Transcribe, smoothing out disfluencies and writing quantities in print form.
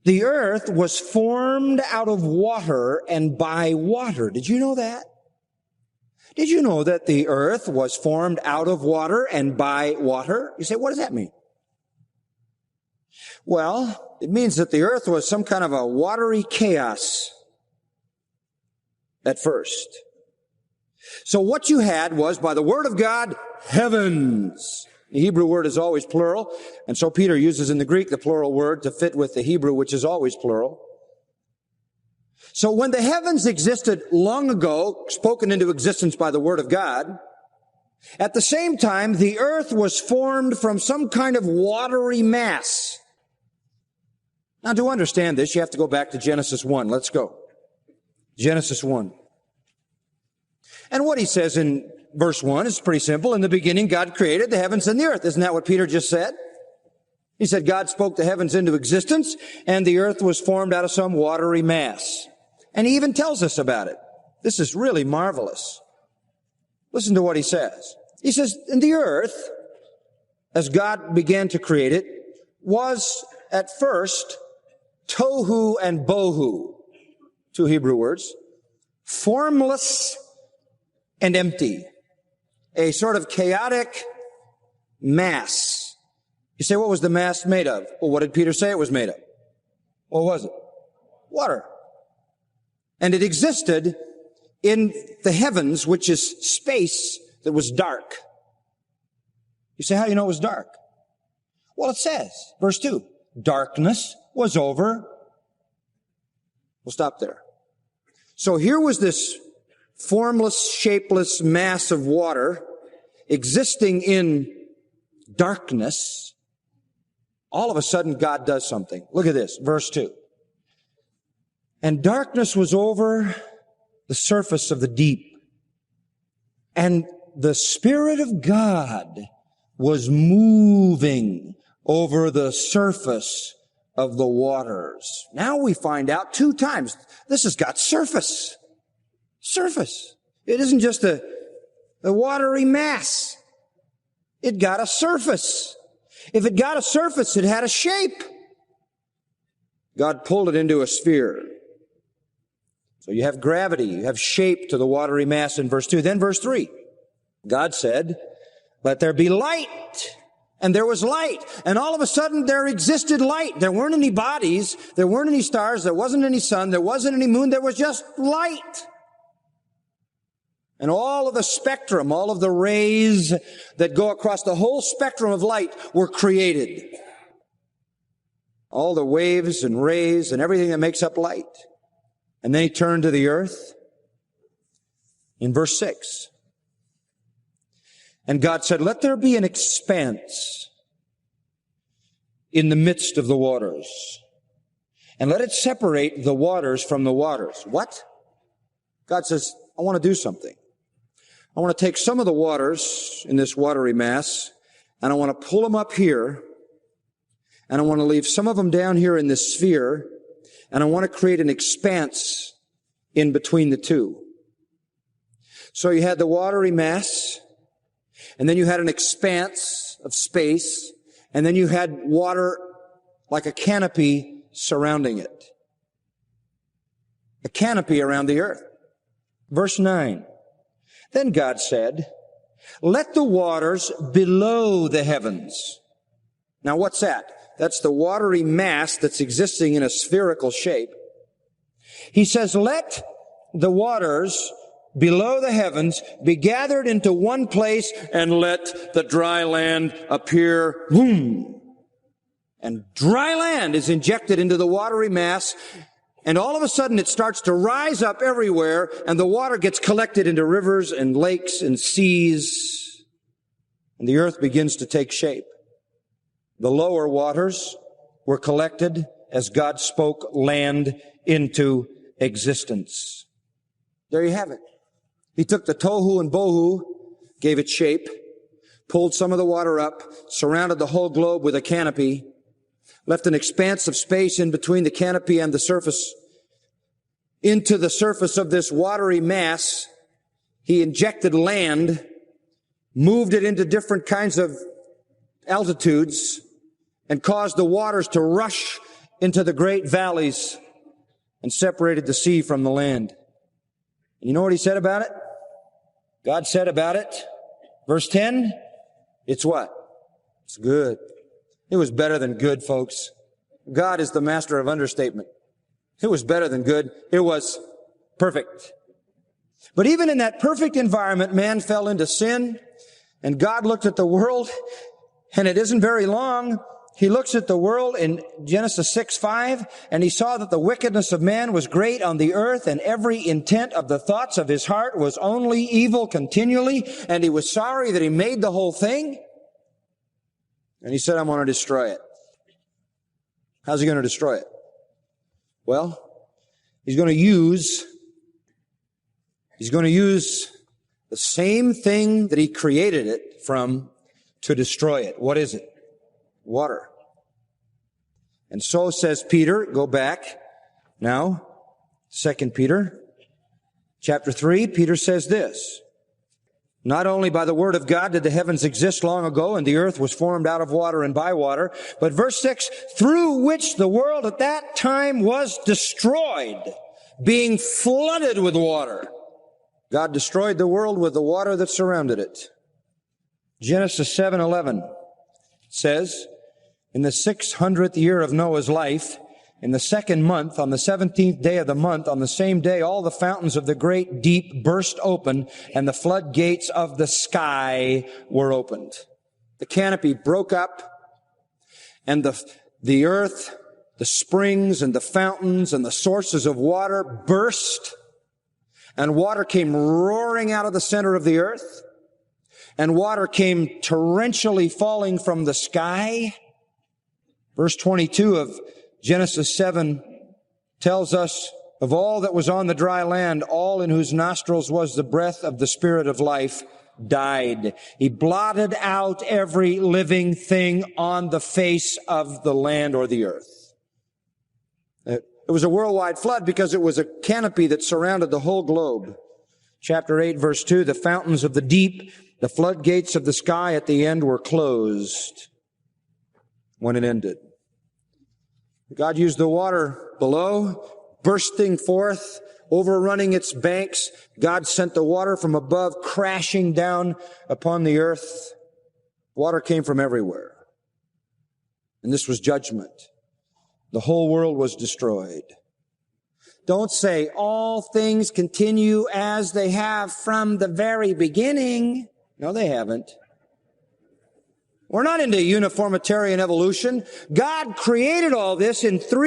The earth was formed out of water and by water. Did you know that? Did you know that the earth was formed out of water and by water? You say, what does that mean? Well, it means that the earth was some kind of a watery chaos at first. So what you had was, by the word of God, heavens. The Hebrew word is always plural, and so Peter uses in the Greek the plural word to fit with the Hebrew, which is always plural. So when the heavens existed long ago, spoken into existence by the word of God, at the same time, the earth was formed from some kind of watery mass. Now, to understand this, you have to go back to Genesis 1. Let's go. Genesis 1. And what he says in verse 1 is pretty simple. In the beginning, God created the heavens and the earth. Isn't that what Peter just said? He said God spoke the heavens into existence, and the earth was formed out of some watery mass. And he even tells us about it. This is really marvelous. Listen to what he says. He says, and the earth, as God began to create it, was at first tohu and bohu, two Hebrew words, formless and empty, a sort of chaotic mass. You say, what was the mass made of? Well, what did Peter say it was made of? What was it? Water. And it existed in the heavens, which is space that was dark. You say, how do you know it was dark? Well, it says, verse 2, darkness was over. We'll stop there. So here was this formless, shapeless mass of water existing in darkness. All of a sudden, God does something. Look at this, verse 2. And darkness was over the surface of the deep, and the Spirit of God was moving over the surface of the waters. Now we find out two times, this has got surface. Surface. It isn't just a watery mass. It got a surface. If it got a surface, it had a shape. God pulled it into a sphere. So you have gravity, you have shape to the watery mass in verse 2. Then verse 3, God said, let there be light. And there was light. And all of a sudden there existed light. There weren't any bodies, there weren't any stars, there wasn't any sun, there wasn't any moon, there was just light. And all of the spectrum, all of the rays that go across the whole spectrum of light were created. All the waves and rays and everything that makes up light. And then he turned to the earth in verse 6. And God said, let there be an expanse in the midst of the waters, and let it separate the waters from the waters. What? God says, I want to do something. I want to take some of the waters in this watery mass, and I want to pull them up here, and I want to leave some of them down here in this sphere, and I want to create an expanse in between the two. So you had the watery mass, and then you had an expanse of space, and then you had water like a canopy surrounding it. A canopy around the earth. Verse 9. Then God said, let the waters below the heavens. Now what's that? That's the watery mass that's existing in a spherical shape. He says, let the waters below the heavens be gathered into one place, and let the dry land appear. Boom! And dry land is injected into the watery mass, and all of a sudden it starts to rise up everywhere, and the water gets collected into rivers and lakes and seas, and the earth begins to take shape. The lower waters were collected as God spoke land into existence. There you have it. He took the tohu and bohu, gave it shape, pulled some of the water up, surrounded the whole globe with a canopy, left an expanse of space in between the canopy and the surface. Into the surface of this watery mass, he injected land, moved it into different kinds of altitudes, and caused the waters to rush into the great valleys and separated the sea from the land. And you know what he said about it? God said about it, verse 10, it's what? It's good. It was better than good, folks. God is the master of understatement. It was better than good. It was perfect. But even in that perfect environment, man fell into sin, and God looked at the world, and it isn't very long. He looks at the world in Genesis 6:5, and he saw that the wickedness of man was great on the earth, and every intent of the thoughts of his heart was only evil continually, and he was sorry that he made the whole thing. And he said, I'm going to destroy it. How's he going to destroy it? Well, he's going to use the same thing that he created it from to destroy it. What is it? Water. And so says Peter, go back now, 2 Peter chapter 3, Peter says this, not only by the word of God did the heavens exist long ago and the earth was formed out of water and by water, but verse 6, through which the world at that time was destroyed, being flooded with water. God destroyed the world with the water that surrounded it. Genesis 7:11 says, in the 600th year of Noah's life, in the second month, on the 17th day of the month, on the same day, all the fountains of the great deep burst open, and the floodgates of the sky were opened. The canopy broke up, and the earth, the springs and the fountains and the sources of water burst, and water came roaring out of the center of the earth, and water came torrentially falling from the sky. Verse 22 of Genesis 7 tells us, of all that was on the dry land, all in whose nostrils was the breath of the Spirit of life died. He blotted out every living thing on the face of the land or the earth. It was a worldwide flood because it was a canopy that surrounded the whole globe. Chapter 8, verse 2, the fountains of the deep, the floodgates of the sky at the end were closed when it ended. God used the water below, bursting forth, overrunning its banks. God sent the water from above, crashing down upon the earth. Water came from everywhere. And this was judgment. The whole world was destroyed. Don't say all things continue as they have from the very beginning. No, they haven't. We're not into uniformitarian evolution. God created all this in 3